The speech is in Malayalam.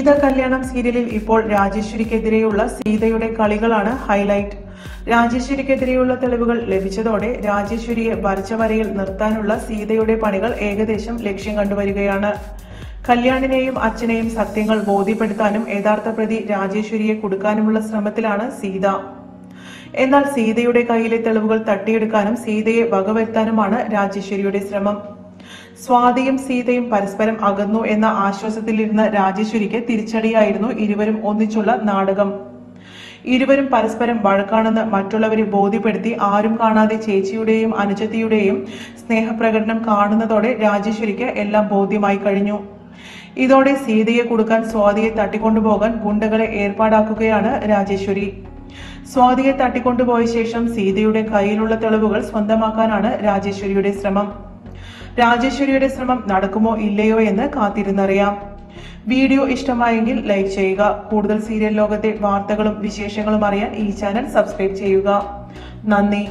സീത കല്യാണം സീരിയലിൽ ഇപ്പോൾ രാജേശ്വരിക്കെതിരെയുള്ള സീതയുടെ കളികളാണ് ഹൈലൈറ്റ്. രാജേശ്വരിക്കെതിരെയുള്ള തെളിവുകൾ ലഭിച്ചതോടെ രാജേശ്വരിയെ വരച്ച വരയിൽ നിർത്താനുള്ള സീതയുടെ പണികൾ ഏകദേശം ലക്ഷ്യം കണ്ടുവരികയാണ്. കല്യാണിനെയും അച്ഛനെയും സത്യങ്ങൾ ബോധ്യപ്പെടുത്താനും യഥാർത്ഥ പ്രതി രാജേശ്വരിയെ കൊടുക്കാനുമുള്ള ശ്രമത്തിലാണ് സീത. എന്നാൽ സീതയുടെ കയ്യിലെ തെളിവുകൾ തട്ടിയെടുക്കാനും സീതയെ വകവരുത്താനുമാണ് രാജേശ്വരിയുടെ ശ്രമം. സ്വാതിയും സീതയും പരസ്പരം അകന്നു എന്ന ആശ്വാസത്തിലിരുന്ന രാജേശ്വരിക്ക് തിരിച്ചടിയായിരുന്നു ഇരുവരും ഒന്നിച്ചുള്ള നാടകം. ഇരുവരും പരസ്പരം വഴക്കാണെന്ന് മറ്റുള്ളവരെ ബോധ്യപ്പെടുത്തി ആരും കാണാതെ ചേച്ചിയുടെയും അനുജത്തിയുടെയും സ്നേഹപ്രകടനം കാണുന്നതോടെ രാജേശ്വരിക്ക് എല്ലാം ബോധ്യമായി കഴിഞ്ഞു. ഇതോടെ സീതയെ കൊടുക്കാൻ സ്വാതിയെ തട്ടിക്കൊണ്ടുപോകാൻ ഗുണ്ടകളെ ഏർപ്പാടാക്കുകയാണ് രാജേശ്വരി. സ്വാതിയെ തട്ടിക്കൊണ്ടുപോയ ശേഷം സീതയുടെ കയ്യിലുള്ള തെളിവുകൾ സ്വന്തമാക്കാനാണ് രാജേശ്വരിയുടെ ശ്രമം. രാജേശ്വരിയുടെ ശ്രമം നടക്കുമോ ഇല്ലയോ എന്ന് കാത്തിരുന്നറിയാം. വീഡിയോ ഇഷ്ടമായെങ്കിൽ ലൈക്ക് ചെയ്യുക. കൂടുതൽ സീരിയൽ ലോകത്തെ വാർത്തകളും വിശേഷങ്ങളും അറിയാൻ ഈ ചാനൽ സബ്സ്ക്രൈബ് ചെയ്യുക. നന്ദി.